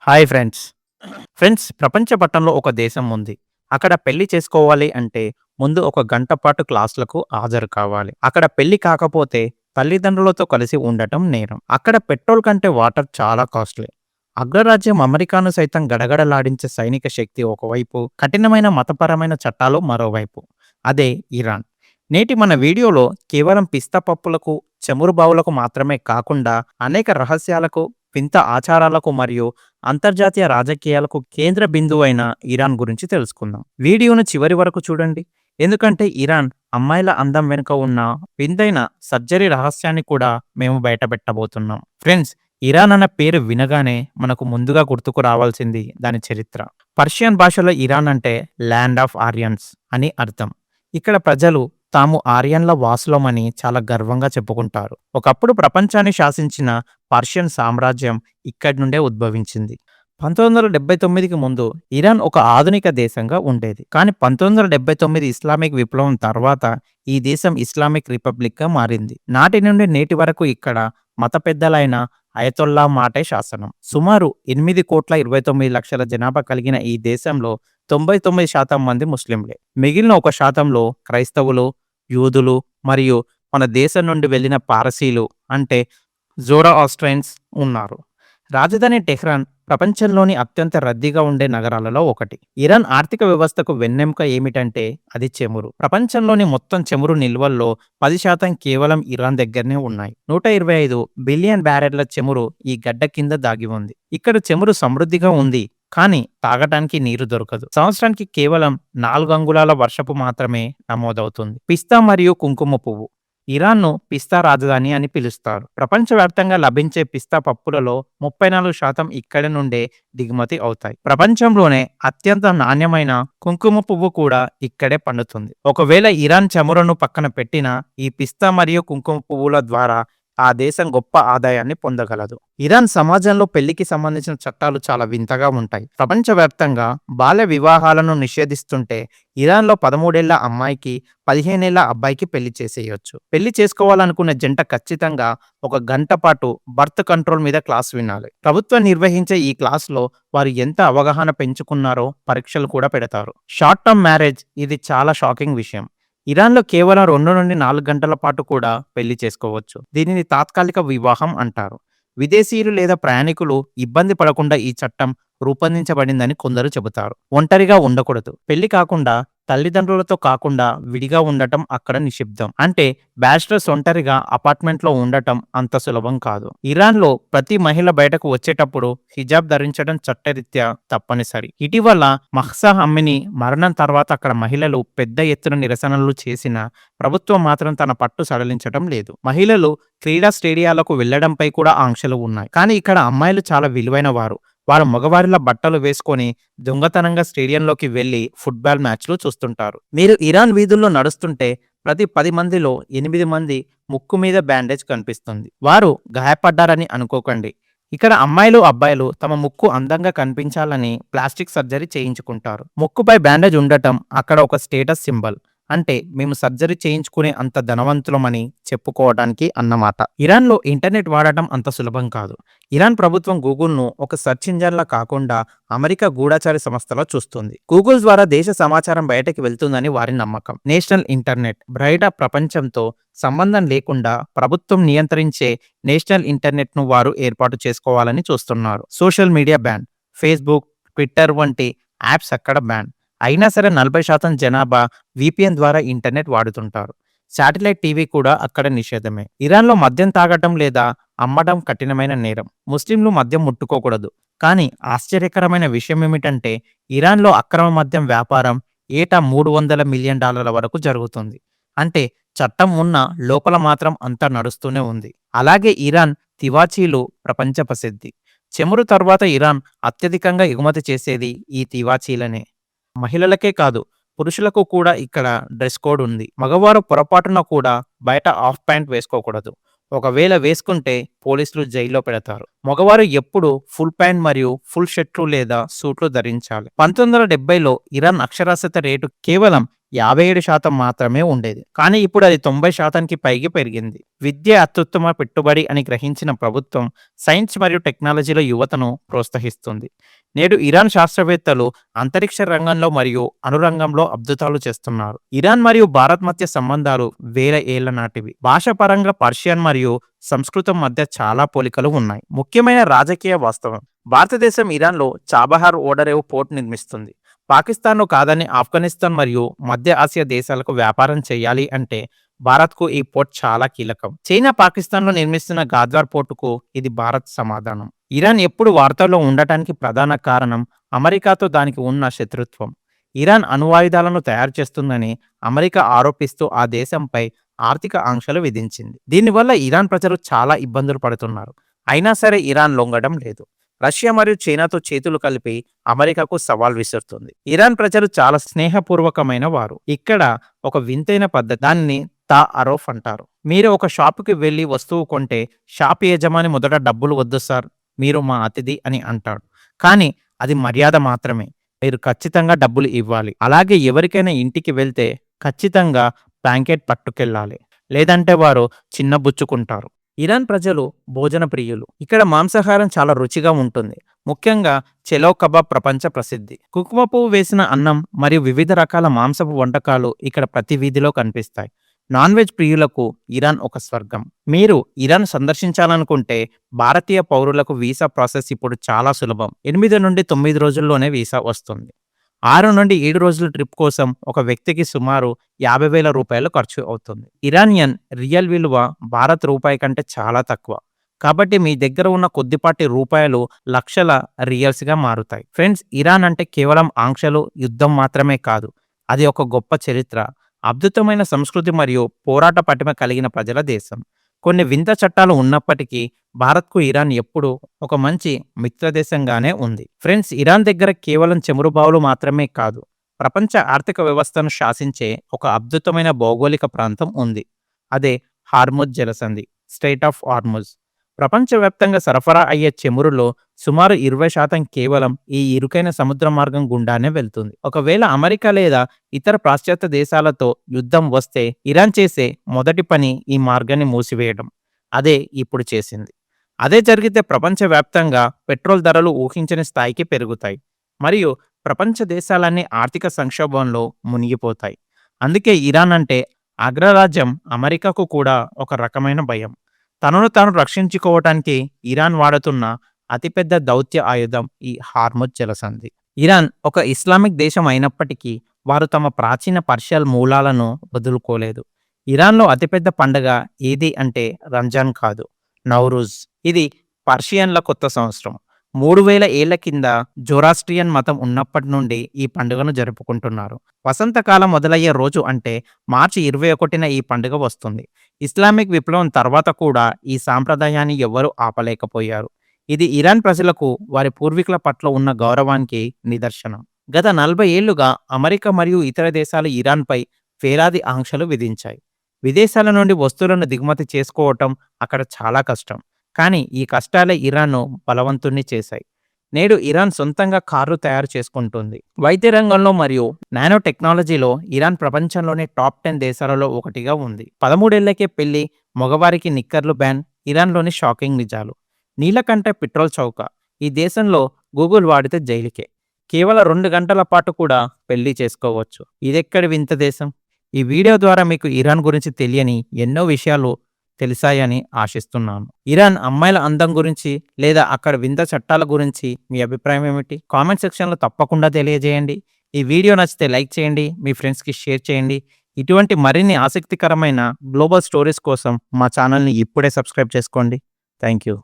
Hi friends. Friends, ప్రపంచ పటంలో ఒక దేశం ఉంది. అక్కడ పెళ్లి చేసుకోవాలి అంటే ముందు ఒక గంట పాటు క్లాసులకు హాజరు కావాలి. అక్కడ పెళ్లి కాకపోతే తల్లిదండ్రులతో కలిసి ఉండటం నేరం. అక్కడ పెట్రోల్ కంటే వాటర్ చాలా కాస్ట్లీ. అగ్రరాజ్యం అమెరికాను సైతం గడగడలాడించే సైనిక శక్తి ఒకవైపు, కఠినమైన మతపరమైన చట్టాలు మరోవైపు. అదే ఇరాన్. నేటి మన వీడియోలో కేవలం పిస్తా పప్పులకు, చమురు బావులకు మాత్రమే కాకుండా అనేక రహస్యాలకు, వింత ఆచారాలకు మరియు అంతర్జాతీయ రాజకీయాలకు కేంద్ర బిందువైన ఇరాన్ గురించి తెలుసుకుందాం. వీడియోను చివరి వరకు చూడండి. ఎందుకంటే ఇరాన్ అమ్మాయిల అందం వెనుక ఉన్న వింతైన సర్జరీ రహస్యాన్ని కూడా మేము బయటపెట్టబోతున్నాం. ఫ్రెండ్స్, ఇరాన్ అన్న పేరు వినగానే మనకు ముందుగా గుర్తుకు రావాల్సింది దాని చరిత్ర. పర్షియన్ భాషలో ఇరాన్ అంటే ల్యాండ్ ఆఫ్ ఆరియన్స్ అని అర్థం. ఇక్కడ ప్రజలు తాము ఆర్యన్ల వాసులమని చాలా గర్వంగా చెప్పుకుంటారు. ఒకప్పుడు ప్రపంచాన్ని శాసించిన పర్షియన్ సామ్రాజ్యం ఇక్కడి నుండే ఉద్భవించింది. 1979కి ముందు ఇరాన్ ఒక ఆధునిక దేశంగా ఉండేది. కానీ 1979 ఇస్లామిక్ విప్లవం తర్వాత ఈ దేశం ఇస్లామిక్ రిపబ్లిక్గా మారింది. నాటి నుండి నేటి వరకు ఇక్కడ మత పెద్దలైన అయతొల్లా మాటే శాసనం. సుమారు 8,29,00,000 జనాభా కలిగిన ఈ దేశంలో 99% మంది ముస్లింలే. మిగిలిన 1%లో క్రైస్తవులు, యూదులు మరియు మన దేశం నుండి వెళ్లిన పారసీలు అంటే జోరాస్ట్రియన్స్ ఉన్నారు. రాజధాని టెహ్రాన్ ప్రపంచంలోని అత్యంత రద్దీగా ఉండే నగరాలలో ఒకటి. ఇరాన్ ఆర్థిక వ్యవస్థకు వెన్నెముక ఏమిటంటే అది చమురు. ప్రపంచంలోని మొత్తం చమురు నిల్వల్లో 10% కేవలం ఇరాన్ దగ్గరనే ఉన్నాయి. 125 బిలియన్ బ్యారెళ్ల చమురు ఈ గడ్డ కింద దాగి ఉంది. ఇక్కడ చమురు సమృద్ధిగా ఉంది, కానీ తాగటానికి నీరు దొరకదు. సంవత్సరానికి కేవలం 4 అంగుళాల వర్షపు మాత్రమే నమోదవుతుంది. పిస్తా మరియు కుంకుమ పువ్వు. ఇరాన్ను పిస్తా రాజధాని అని పిలుస్తారు. ప్రపంచవ్యాప్తంగా లభించే పిస్తా పప్పులలో 34% ఇక్కడి నుండే దిగుమతి అవుతాయి. ప్రపంచంలోనే అత్యంత నాణ్యమైన కుంకుమ పువ్వు కూడా ఇక్కడే పండుతుంది. ఒకవేళ ఇరాన్ చమురును పక్కన పెట్టినా ఈ పిస్తా మరియు కుంకుమ పువ్వుల ద్వారా ఆ దేశం గొప్ప ఆదాయాన్ని పొందగలదు. ఇరాన్ సమాజంలో పెళ్లికి సంబంధించిన చట్టాలు చాలా వింతగా ఉంటాయి. ప్రపంచవ్యాప్తంగా బాల్య వివాహాలను నిషేధిస్తుంటే ఇరాన్లో 13 ఏళ్ల అమ్మాయికి 15 ఏళ్ల అబ్బాయికి పెళ్లి చేసేయొచ్చు. పెళ్లి చేసుకోవాలనుకునే జంట ఖచ్చితంగా ఒక గంట పాటు బర్త్ కంట్రోల్ మీద క్లాస్ వినాలి. ప్రభుత్వం నిర్వహించే ఈ క్లాస్లో వారు ఎంత అవగాహన పెంచుకున్నారో పరీక్షలు కూడా పెడతారు. షార్ట్ టర్మ్ మ్యారేజ్ ఇది చాలా షాకింగ్ విషయం. ఇరాన్లో కేవలం 2 నుండి 4 గంటల పాటు కూడా పెళ్లి చేసుకోవచ్చు. దీనిని తాత్కాలిక వివాహం అంటారు. విదేశీయులు లేదా ప్రయాణికులు ఇబ్బంది పడకుండా ఈ చట్టం రూపొందించబడిందని కొందరు చెబుతారు. ఒంటరిగా ఉండకూడదు. పెళ్లి కాకుండా తల్లిదండ్రులతో కాకుండా విడిగా ఉండటం అక్కడ నిషిద్ధం. అంటే బ్యాచిలర్స్ ఒంటరిగా అపార్ట్మెంట్లో ఉండటం అంత సులభం కాదు. ఇరాన్లో ప్రతి మహిళ బయటకు వచ్చేటప్పుడు హిజాబ్ ధరించడం చట్టరీత్యా తప్పనిసరి. ఇటీవల మహ్సా అమ్మిని మరణం తర్వాత అక్కడ మహిళలు పెద్ద ఎత్తున నిరసనలు చేసినా ప్రభుత్వం మాత్రం తన పట్టు సడలించడం లేదు. మహిళలు క్రీడా స్టేడియాలకు వెళ్లడంపై కూడా ఆంక్షలు ఉన్నాయి. కానీ ఇక్కడ అమ్మాయిలు చాలా విలువైన వారు. వారు మగవారిలా బట్టలు వేసుకొని దొంగతనంగా స్టేడియంలోకి వెళ్లి ఫుట్బాల్ మ్యాచ్లు చూస్తుంటారు. మీరు ఇరాన్ వీధుల్లో నడుస్తుంటే ప్రతి 10 మందిలో 8 మంది ముక్కు మీద బ్యాండేజ్ కనిపిస్తుంది. వారు గాయపడ్డారని అనుకోకండి. ఇక్కడ అమ్మాయిలు, అబ్బాయిలు తమ ముక్కు అందంగా కనిపించాలని ప్లాస్టిక్ సర్జరీ చేయించుకుంటారు. ముక్కుపై బ్యాండేజ్ ఉండటం అక్కడ ఒక స్టేటస్ సింబల్. అంటే మేము సర్జరీ చేయించుకునే అంత ధనవంతులమని చెప్పుకోవడానికి అన్నమాట. ఇరాన్లో ఇంటర్నెట్ వాడటం అంత సులభం కాదు. ఇరాన్ ప్రభుత్వం గూగుల్ను ఒక సెర్చ్ ఇంజన్లా కాకుండా అమెరికా గూఢచారి సంస్థలా చూస్తుంది. గూగుల్ ద్వారా దేశ సమాచారం బయటకి వెళ్తుందని వారి నమ్మకం. నేషనల్ ఇంటర్నెట్ బయట ప్రపంచంతో సంబంధం లేకుండా ప్రభుత్వం నియంత్రించే నేషనల్ ఇంటర్నెట్ను వారు ఏర్పాటు చేసుకోవాలని చూస్తున్నారు. Social media ban. Facebook, Twitter వంటి యాప్స్ అక్కడ బ్యాన్. అయినా సరే 40% జనాభా విపిఎన్ ద్వారా ఇంటర్నెట్ వాడుతుంటారు. శాటిలైట్ టీవీ కూడా అక్కడ నిషేధమే. ఇరాన్లో మద్యం తాగటం లేదా అమ్మడం కఠినమైన నేరం. ముస్లింలు మద్యం ముట్టుకోకూడదు. కానీ ఆశ్చర్యకరమైన విషయం ఏమిటంటే ఇరాన్లో అక్రమ మద్యం వ్యాపారం ఏటా $300 మిలియన్ వరకు జరుగుతుంది. అంటే చట్టం ఉన్న లోపల మాత్రం అంతా నడుస్తూనే ఉంది. అలాగే ఇరాన్ తివాచీలు ప్రపంచ ప్రసిద్ధి. చమురు తర్వాత ఇరాన్ అత్యధికంగా ఎగుమతి చేసేది ఈ తివాచీలనే. మహిళలకే కాదు, పురుషులకు కూడా ఇక్కడ డ్రెస్ కోడ్ ఉంది. మగవారు పొరపాటున కూడా బయట హాఫ్ ప్యాంట్ వేసుకోకూడదు. ఒకవేళ వేసుకుంటే పోలీసులు జైల్లో పెడతారు. మగవారు ఎప్పుడు ఫుల్ ప్యాంట్ మరియు ఫుల్ షర్ట్లు లేదా సూట్లు ధరించాలి. 1970లో ఇరాన్ అక్షరాస్యత రేటు కేవలం 57% మాత్రమే ఉండేది. కానీ ఇప్పుడు అది 90%కి పైగా పెరిగింది. విద్య అత్యుత్తమ పెట్టుబడి అని గ్రహించిన ప్రభుత్వం సైన్స్ మరియు టెక్నాలజీలో యువతను ప్రోత్సహిస్తుంది. నేడు ఇరాన్ శాస్త్రవేత్తలు అంతరిక్ష రంగంలో మరియు అణురంగంలో అద్భుతాలు చేస్తున్నారు. ఇరాన్ మరియు భారత్ మధ్య సంబంధాలు వేల ఏళ్ల నాటివి. భాషాపరంగా పర్షియన్ మరియు సంస్కృతం మధ్య చాలా పోలికలు ఉన్నాయి. ముఖ్యమైన రాజకీయ వాస్తవం, భారతదేశం ఇరాన్లో చాబహార్ ఓడరేవు పోర్ట్ నిర్మిస్తుంది. పాకిస్తాన్ను కాదని ఆఫ్ఘనిస్తాన్ మరియు మధ్య ఆసియా దేశాలకు వ్యాపారం చేయాలి అంటే భారత్కు ఈ పోర్ట్ చాలా కీలకం. చైనా పాకిస్తాన్లో నిర్మిస్తున్న గాద్వార్ పోర్టుకు ఇది భారత్ సమాధానం. ఇరాన్ ఎప్పుడు వార్తల్లో ఉండటానికి ప్రధాన కారణం అమెరికాతో దానికి ఉన్న శత్రుత్వం. ఇరాన్ అణ్వాయుధాలను తయారు చేస్తుందని అమెరికా ఆరోపిస్తూ ఆ దేశంపై ఆర్థిక ఆంక్షలు విధించింది. దీనివల్ల ఇరాన్ ప్రజలు చాలా ఇబ్బందులు పడుతున్నారు. అయినా సరే ఇరాన్ లొంగడం లేదు. రష్యా మరియు చైనాతో చేతులు కలిపి అమెరికాకు సవాల్ విసురుతుంది. ఇరాన్ ప్రజలు చాలా స్నేహపూర్వకమైన వారు. ఇక్కడ ఒక వింతైన పద్ధతి, దాన్ని తా అరోఫ్ అంటారు. మీరు ఒక షాపుకి వెళ్లి వస్తువు కొంటే షాప్ యజమాని మొదట డబ్బులు వద్దు సార్, మీరు మా అతిథి అని అంటాడు. కానీ అది మర్యాద మాత్రమే. మీరు ఖచ్చితంగా డబ్బులు ఇవ్వాలి. అలాగే ఎవరికైనా ఇంటికి వెళ్తే ఖచ్చితంగా ప్యాంకెట్ పట్టుకెళ్ళాలి, లేదంటే వారు చిన్నబుచ్చుకుంటారు. ఇరాన్ ప్రజలు భోజన ప్రియులు. ఇక్కడ మాంసాహారం చాలా రుచిగా ఉంటుంది. ముఖ్యంగా చెలో కబాబ్ ప్రపంచ ప్రసిద్ధి. కుంకుమ పువ్వు వేసిన అన్నం మరియు వివిధ రకాల మాంసపు వంటకాలు ఇక్కడ ప్రతి వీధిలో కనిపిస్తాయి. నాన్ వెజ్ ప్రియులకు ఇరాన్ ఒక స్వర్గం. మీరు ఇరాన్ సందర్శించాలనుకుంటే భారతీయ పౌరులకు వీసా ప్రాసెస్ ఇప్పుడు చాలా సులభం. 8 నుండి 9 రోజుల్లోనే వీసా వస్తుంది. 6 నుండి 7 రోజుల ట్రిప్ కోసం ఒక వ్యక్తికి సుమారు 50,000 రూపాయలు ఖర్చు అవుతుంది. ఇరానియన్ రియల్ విలువ భారత్ రూపాయి కంటే చాలా తక్కువ. కాబట్టి మీ దగ్గర ఉన్న కొద్దిపాటి రూపాయలు లక్షల రియల్స్గా మారుతాయి. ఫ్రెండ్స్, ఇరాన్ అంటే కేవలం ఆంక్షలు, యుద్ధం మాత్రమే కాదు. అది ఒక గొప్ప చరిత్ర, అద్భుతమైన సంస్కృతి మరియు పోరాట పటిమ కలిగిన ప్రజల దేశం. కొన్ని వింత చట్టాలు ఉన్నప్పటికీ భారత్కు ఇరాన్ ఎప్పుడూ ఒక మంచి మిత్రదేశంగానే ఉంది. ఫ్రెండ్స్, ఇరాన్ దగ్గర కేవలం చమురు బావులు మాత్రమే కాదు, ప్రపంచ ఆర్థిక వ్యవస్థను శాసించే ఒక అద్భుతమైన భౌగోళిక ప్రాంతం ఉంది. అదే హార్ముజ్ జలసంధి, స్ట్రెయిట్ ఆఫ్ హార్ముజ్. ప్రపంచవ్యాప్తంగా సరఫరా అయ్యే చమురులో సుమారు 20% కేవలం ఈ ఇరుకైన సముద్ర మార్గం గుండానే వెళ్తుంది. ఒకవేళ అమెరికా లేదా ఇతర పాశ్చాత్య దేశాలతో యుద్ధం వస్తే ఇరాన్ చేసే మొదటి పని ఈ మార్గాన్ని మూసివేయడం. అదే ఇప్పుడు చేసింది. అదే జరిగితే ప్రపంచవ్యాప్తంగా పెట్రోల్ ధరలు ఊహించని స్థాయికి పెరుగుతాయి మరియు ప్రపంచ దేశాలన్నీ ఆర్థిక సంక్షోభంలో మునిగిపోతాయి. అందుకే ఇరాన్ అంటే అగ్రరాజ్యం అమెరికాకు కూడా ఒక రకమైన భయం. తనను తాను రక్షించుకోవటానికి ఇరాన్ వాడుతున్న అతిపెద్ద దౌత్య ఆయుధం ఈ హార్ముజ్ జలసంధి. ఇరాన్ ఒక ఇస్లామిక్ దేశం అయినప్పటికీ వారు తమ ప్రాచీన పర్షియన్ మూలాలను వదులుకోలేదు. ఇరాన్లో అతిపెద్ద పండుగ ఏది అంటే రంజాన్ కాదు, నౌరూజ్. ఇది పర్షియన్ల కొత్త సంవత్సరం. 3000 ఏళ్ల కింద జొరాస్ట్రియన్ మతం ఉన్నప్పటి నుండి ఈ పండుగను జరుపుకుంటున్నారు. వసంతకాలం మొదలయ్యే రోజు అంటే మార్చి 21న ఈ పండుగ వస్తుంది. ఇస్లామిక్ విప్లవం తర్వాత కూడా ఈ సాంప్రదాయాన్ని ఎవరూ ఆపలేకపోయారు. ఇది ఇరాన్ ప్రజలకు వారి పూర్వీకుల పట్ల ఉన్న గౌరవానికి నిదర్శనం. గత 40 ఏళ్లుగా అమెరికా మరియు ఇతర దేశాలు ఇరాన్పై వేలాది ఆంక్షలు విధించాయి. విదేశాల నుండి వస్తువులను దిగుమతి చేసుకోవటం అక్కడ చాలా కష్టం. కానీ ఈ కష్టాలే ఇరాన్ను బలవంతుణ్ణి చేశాయి. నేడు ఇరాన్ సొంతంగా కార్లు తయారు చేసుకుంటుంది. వైద్య రంగంలో మరియు నానో టెక్నాలజీలో ఇరాన్ ప్రపంచంలోని టాప్ 10 దేశాలలో ఒకటిగా ఉంది. 13 ఏళ్లకే పెళ్లి, మగవారికి నిక్కర్లు బ్యాన్ ఇరాన్లోని షాకింగ్ నిజాలు. నీలకంఠ పెట్రోల్ చౌక. ఈ దేశంలో గూగుల్ వాడితే జైలుకే. కేవలం 2 గంటల పాటు కూడా పెళ్లి చేసుకోవచ్చు. ఇదెక్కడి వింత దేశం? ఈ వీడియో ద్వారా మీకు ఇరాన్ గురించి తెలియని ఎన్నో విషయాలు తెలిసాయని ఆశిస్తున్నాను. ఇరాన్ అమ్మాయిల అందం గురించి లేదా అక్కడ వింత చట్టాల గురించి మీ అభిప్రాయం ఏమిటి? కామెంట్ సెక్షన్లో తప్పకుండా తెలియజేయండి. ఈ వీడియో నచ్చితే లైక్ చేయండి, మీ ఫ్రెండ్స్కి షేర్ చేయండి. ఇటువంటి మరిన్ని ఆసక్తికరమైన గ్లోబల్ స్టోరీస్ కోసం మా ఛానల్ని ఇప్పుడే సబ్స్క్రైబ్ చేసుకోండి. Thank you.